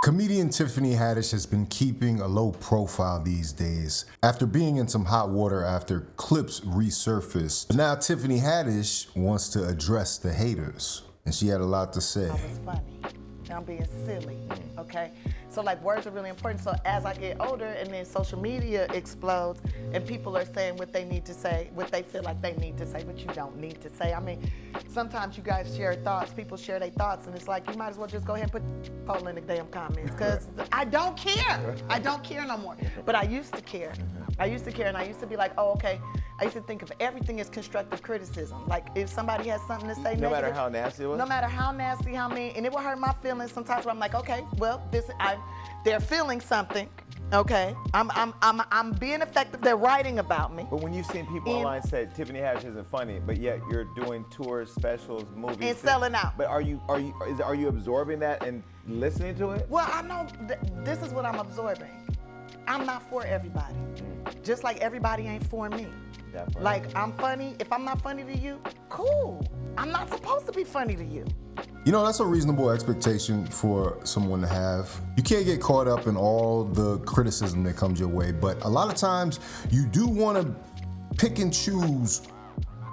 Comedian Tiffany Haddish has been keeping a low profile these days after being in some hot water after clips resurfaced. But now Tiffany Haddish wants to address the haters, and she had a lot to say. I was funny. I'm being silly, okay? So like words are really important. So as I get older and then social media explodes and people are saying what they need to say, what they feel like they need to say, but you don't need to say. I mean, sometimes you guys share thoughts, people share their thoughts, and it's like, you might as well just go ahead and put poll in the damn comments, because I don't care. I don't care no more. But I used to care. I used to care, and I used to be like, oh, okay. I used to think of everything as constructive criticism. Like if somebody has something to say negative, no matter how nasty it was? No matter how nasty, how mean, and it will hurt my feelings sometimes where I'm like, okay, well, they're feeling something, okay? I'm being effective, they're writing about me. But when you've seen people online say Tiffany Haddish isn't funny, but yet you're doing tours, specials, movies. And selling out. But are you absorbing that and listening to it? Well, I know this is what I'm absorbing. I'm not for everybody. Just like everybody ain't for me. Like, I'm funny. If I'm not funny to you, cool. I'm not supposed to be funny to you. You know, that's a reasonable expectation for someone to have. You can't get caught up in all the criticism that comes your way, but a lot of times you do want to pick and choose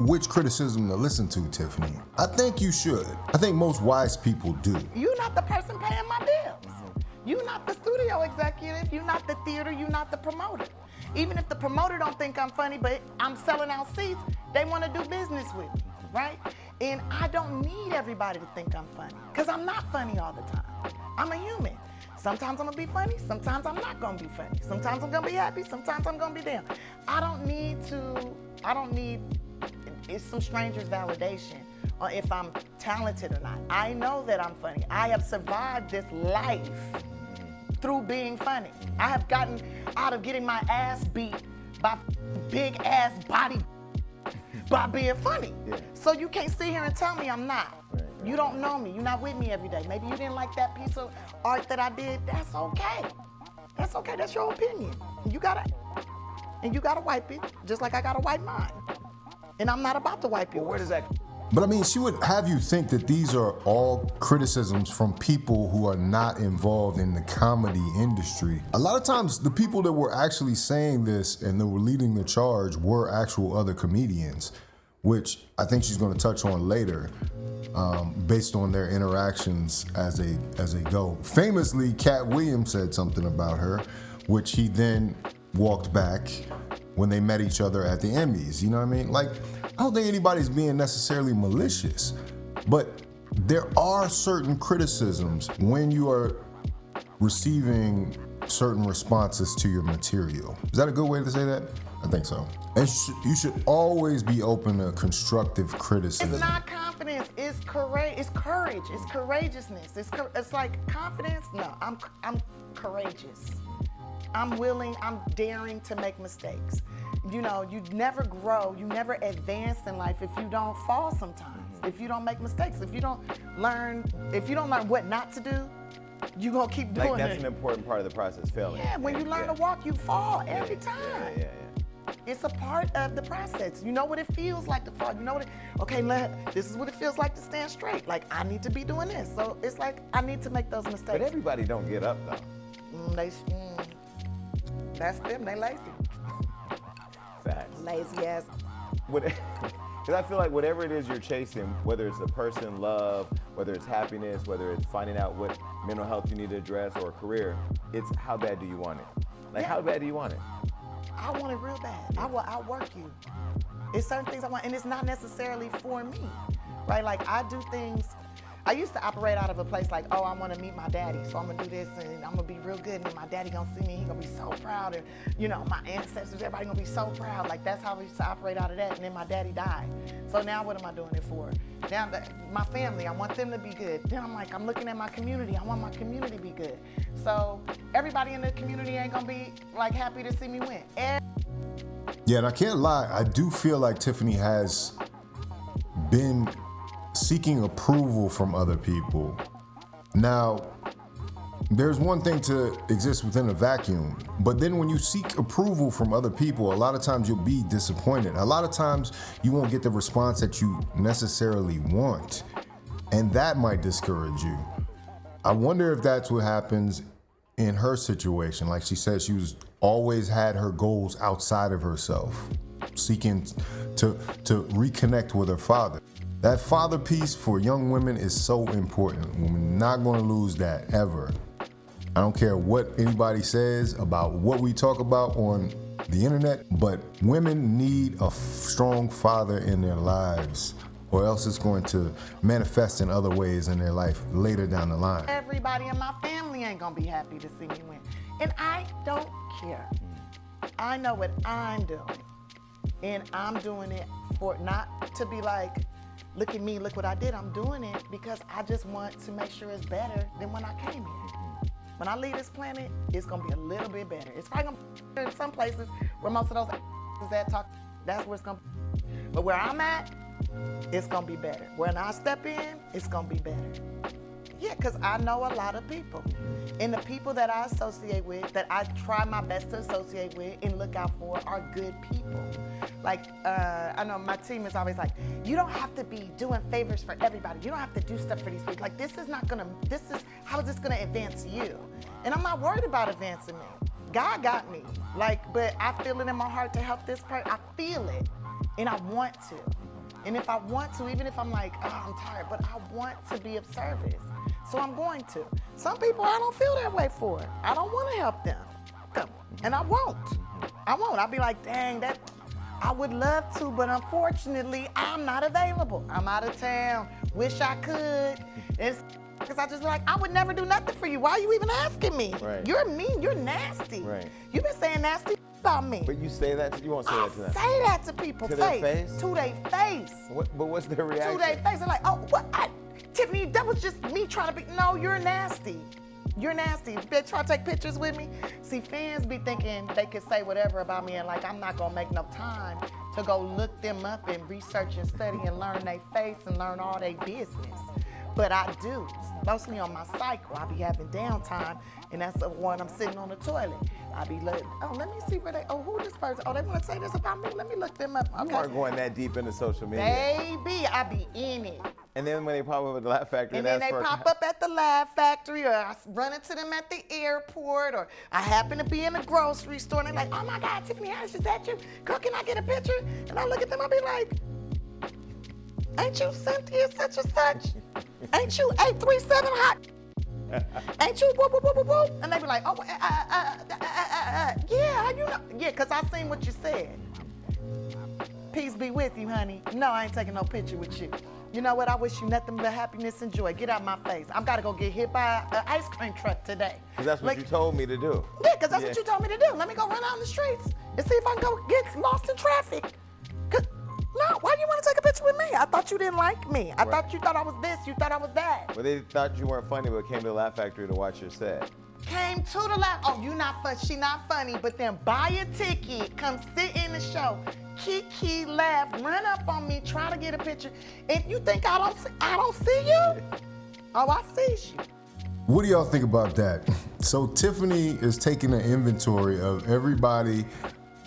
which criticism to listen to, Tiffany. I think you should. I think most wise people do. You're not the person paying my bills. You're not the studio executive. You're not the theater. You're not the promoter. Even if the promoter don't think I'm funny, but I'm selling out seats, they want to do business with me, right? And I don't need everybody to think I'm funny, because I'm not funny all the time. I'm a human. Sometimes I'm gonna be funny, sometimes I'm not gonna be funny. Sometimes I'm gonna be happy, sometimes I'm gonna be down. I don't need it's some stranger's validation on if I'm talented or not. I know that I'm funny. I have survived this life through being funny. I have gotten out of getting my ass beat by big ass body by being funny. Yeah. So you can't sit here and tell me I'm not. Right. You don't know me. You're not with me every day. Maybe you didn't like that piece of art that I did. That's okay. That's okay. That's your opinion. You gotta wipe it, just like I gotta wipe mine. And I'm not about to wipe yours. Where does that? But I mean, she would have you think that these are all criticisms from people who are not involved in the comedy industry. A lot of times, the people that were actually saying this and that were leading the charge were actual other comedians, which I think she's going to touch on later, based on their interactions as they go. Famously, Cat Williams said something about her, which he then walked back when they met each other at the Emmys. You know what I mean? Like, I don't think anybody's being necessarily malicious, but there are certain criticisms when you are receiving certain responses to your material. Is that a good way to say that? I think so. And you should always be open to constructive criticism. It's not confidence, it's courage, it's courageousness. It's like confidence, no, I'm courageous. I'm willing, I'm daring to make mistakes. You know, you never grow, you never advance in life if you don't fall sometimes, if you don't make mistakes, if you don't learn what not to do, you're gonna keep doing it. Like, that's an important part of the process, failing. Yeah, when you learn to walk, you fall every time. Yeah. It's a part of the process. You know what it feels like to fall. You know this is what it feels like to stand straight. Like, I need to be doing this. So it's like, I need to make those mistakes. But everybody don't get up, though. That's them, they lazy. Facts. Lazy ass. Because I feel like whatever it is you're chasing, whether it's a person, love, whether it's happiness, whether it's finding out what mental health you need to address or a career, it's how bad do you want it? Like, how bad do you want it? I want it real bad. I will outwork you. It's certain things I want, and it's not necessarily for me, right? Like, I do things. I used to operate out of a place like, oh, I want to meet my daddy, so I'm going to do this, and I'm going to be real good, and then my daddy going to see me, he's going to be so proud, and, you know, my ancestors, everybody going to be so proud. Like, that's how we used to operate out of that, and then my daddy died. So now what am I doing it for? Now, my family, I want them to be good. Then I'm like, I'm looking at my community, I want my community to be good. So everybody in the community ain't going to be, like, happy to see me win. Yeah, and I can't lie, I do feel like Tiffany has been seeking approval from other people. Now, there's one thing to exist within a vacuum, but then when you seek approval from other people, a lot of times you'll be disappointed. A lot of times you won't get the response that you necessarily want, and that might discourage you. I wonder if that's what happens in her situation. Like she said, she was always had her goals outside of herself, seeking to reconnect with her father. That father piece for young women is so important. We're not going to lose that ever. I don't care what anybody says about what we talk about on the internet, but women need a strong father in their lives, or else it's going to manifest in other ways in their life later down the line. Everybody in my family ain't gonna be happy to see me win. And I don't care. I know what I'm doing. And I'm doing it for not to be like, look at me, look what I did. I'm doing it because I just want to make sure it's better than when I came here. When I leave this planet, it's gonna be a little bit better. It's probably gonna be in some places where most of those that talk, that's where it's gonna be. But where I'm at, it's gonna be better. When I step in, it's gonna be better. Yeah, because I know a lot of people. And the people that I associate with, that I try my best to associate with and look out for, are good people. Like, I know my team is always like, you don't have to be doing favors for everybody. You don't have to do stuff for these people. Like, how is this gonna advance you? And I'm not worried about advancing me. God got me. Like, but I feel it in my heart to help this person. I feel it, and I want to. And if I want to, even if I'm like, oh, I'm tired, but I want to be of service. So I'm going to. Some people I don't feel that way for. I don't want to help them. And I won't. I'll be like, dang, I would love to, but unfortunately, I'm not available. I'm out of town. Wish I could. It's because I just like, I would never do nothing for you. Why are you even asking me? Right. You're mean. You're nasty. Right. You've been saying nasty about me. But you say that, you won't say that to them. Say that to people. To their face? To their face. But what's their reaction? To their face. They're like, oh, what? Tiffany, that was just me trying to be. No, you're nasty. You're nasty. They try to take pictures with me. See, fans be thinking they could say whatever about me, and like I'm not gonna make no time to go look them up and research and study and learn their face and learn all their business. But I do, mostly on my cycle. I be having downtime, and that's the one I'm sitting on the toilet. I be like, oh, let me see where who this person? Oh, they want to say this about me? Let me look them up. Okay. You aren't going that deep into social media. Baby, I be in it. And then when they pop up at the Laugh Factory, and then they pop up at the Laugh Factory, or I run into them at the airport, or I happen to be in the grocery store, and they're like, oh my God, Tiffany Haddish, is that you? Girl, can I get a picture? And I look at them, I be like, ain't you Cynthia such and such? Ain't you 837 hot? Ain't you whoop, whoop, whoop, whoop, whoop? And they be like, oh, yeah, how you know? Yeah, because I seen what you said. Peace be with you, honey. No, I ain't taking no picture with you. You know what? I wish you nothing but happiness and joy. Get out my face. I've got to go get hit by an ice cream truck today. Because that's what you told me to do. Yeah, because that's what you told me to do. Let me go run out in the streets and see if I can go get lost in traffic. No, why do you want to take a picture with me? I thought you didn't like me. I thought you thought I was this, you thought I was that. Well, they thought you weren't funny, but came to the Laugh Factory to watch your set. Came to the Laugh. Oh, you not funny. She not funny. But then buy a ticket, come sit in the show, kiki, laugh, run up on me, try to get a picture. And you think I don't see you? Oh, I see you. What do y'all think about that? So Tiffany is taking an inventory of everybody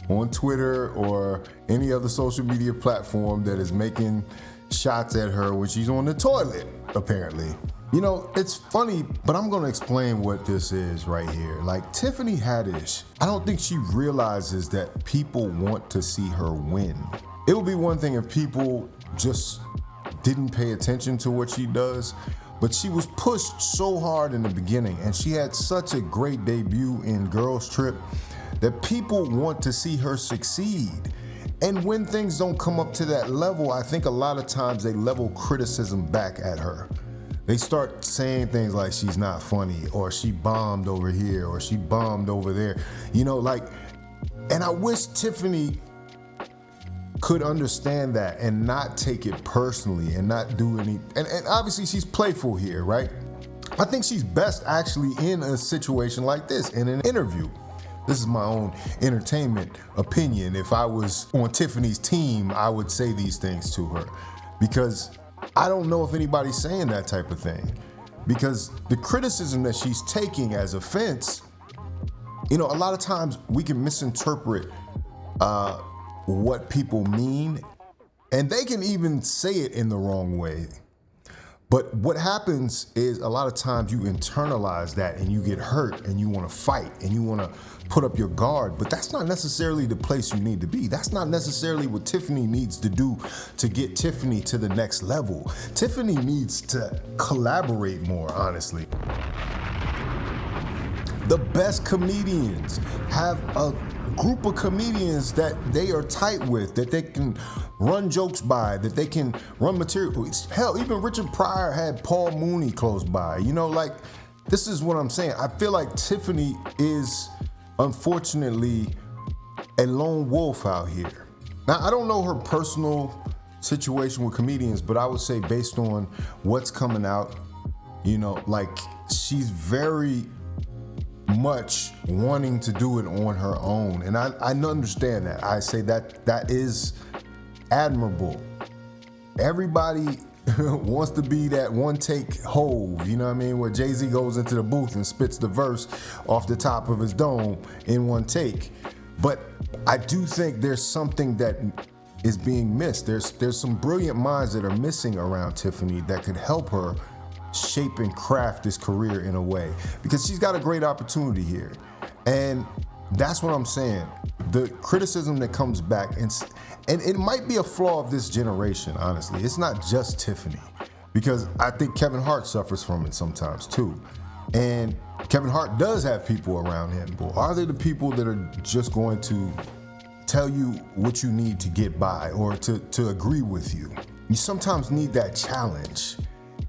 on Twitter or any other social media platform that is making shots at her when she's on the toilet, apparently. You know, it's funny, but I'm gonna explain what this is right here. Like, Tiffany Haddish, I don't think she realizes that people want to see her win. It would be one thing if people just didn't pay attention to what she does, but she was pushed so hard in the beginning, and she had such a great debut in Girls Trip that people want to see her succeed. And when things don't come up to that level, I think a lot of times they level criticism back at her. They start saying things like she's not funny, or she bombed over here, or she bombed over there. You know, like, and I wish Tiffany could understand that and not take it personally and not do any, and obviously she's playful here, right? I think she's best actually in a situation like this, in an interview. This is my own entertainment opinion. If I was on Tiffany's team, I would say these things to her, because I don't know if anybody's saying that type of thing, because the criticism that she's taking as offense, you know, a lot of times we can misinterpret what people mean, and they can even say it in the wrong way. But what happens is a lot of times you internalize that and you get hurt and you want to fight and you want to put up your guard, but that's not necessarily the place you need to be. That's not necessarily what Tiffany needs to do to get Tiffany to the next level. Tiffany needs to collaborate more, honestly. The best comedians have a group of comedians that they are tight with, that they can run jokes by, that they can run material. Hell, even Richard Pryor had Paul Mooney close by. You know, like, this is what I'm saying. I feel like Tiffany is, unfortunately, a lone wolf out here. Now, I don't know her personal situation with comedians, but I would say based on what's coming out, you know, like, she's very much wanting to do it on her own. And I understand that. I say that is admirable. Everybody wants to be that one take Hove, you know what I mean? Where Jay-Z goes into the booth and spits the verse off the top of his dome in one take. But I do think there's something that is being missed. There's some brilliant minds that are missing around Tiffany that could help her shape and craft this career in a way, because she's got a great opportunity here. And that's what I'm saying. The criticism that comes back, and it might be a flaw of this generation, honestly. It's not just Tiffany, because I think Kevin Hart suffers from it sometimes too. And Kevin Hart does have people around him, but are they the people that are just going to tell you what you need to get by or to agree with you? You sometimes need that challenge.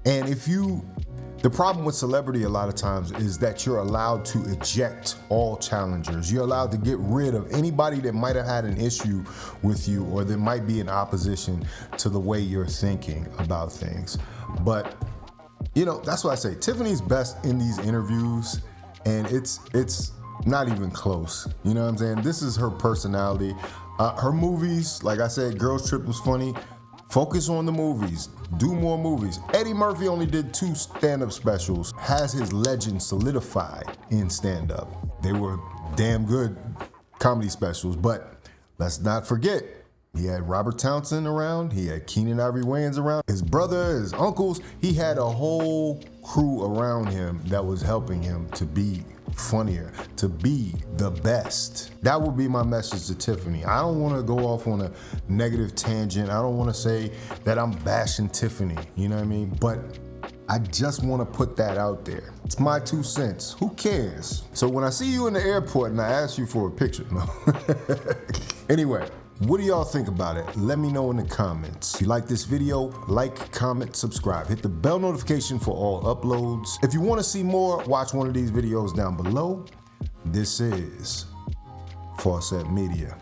And the problem with celebrity a lot of times is that you're allowed to eject all challengers. You're allowed to get rid of anybody that might have had an issue with you or that might be in opposition to the way you're thinking about things. But, you know, that's what I say. Tiffany's best in these interviews, and it's not even close. You know what I'm saying? This is her personality. Her movies, like I said, Girls Trip was funny. Focus on the movies. Do more movies. Eddie Murphy only did 2 stand-up specials. Has his legend solidified in stand-up. They were damn good comedy specials, but let's not forget, he had Robert Townsend around. He had Keenen Ivory Wayans around. His brother, his uncles. He had a whole crew around him that was helping him to be funnier, to be the best. That would be my message to Tiffany. I don't want to go off on a negative tangent. I don't want to say that I'm bashing Tiffany, you know what I mean? But I just want to put that out there. It's my 2 cents. Who cares? So when I see you in the airport and I ask you for a picture, no. Anyway, what do y'all think about it? Let me know in the comments. If you like this video, like, comment, subscribe. Hit the bell notification for all uploads. If you want to see more, watch one of these videos down below. This is Faucet Media.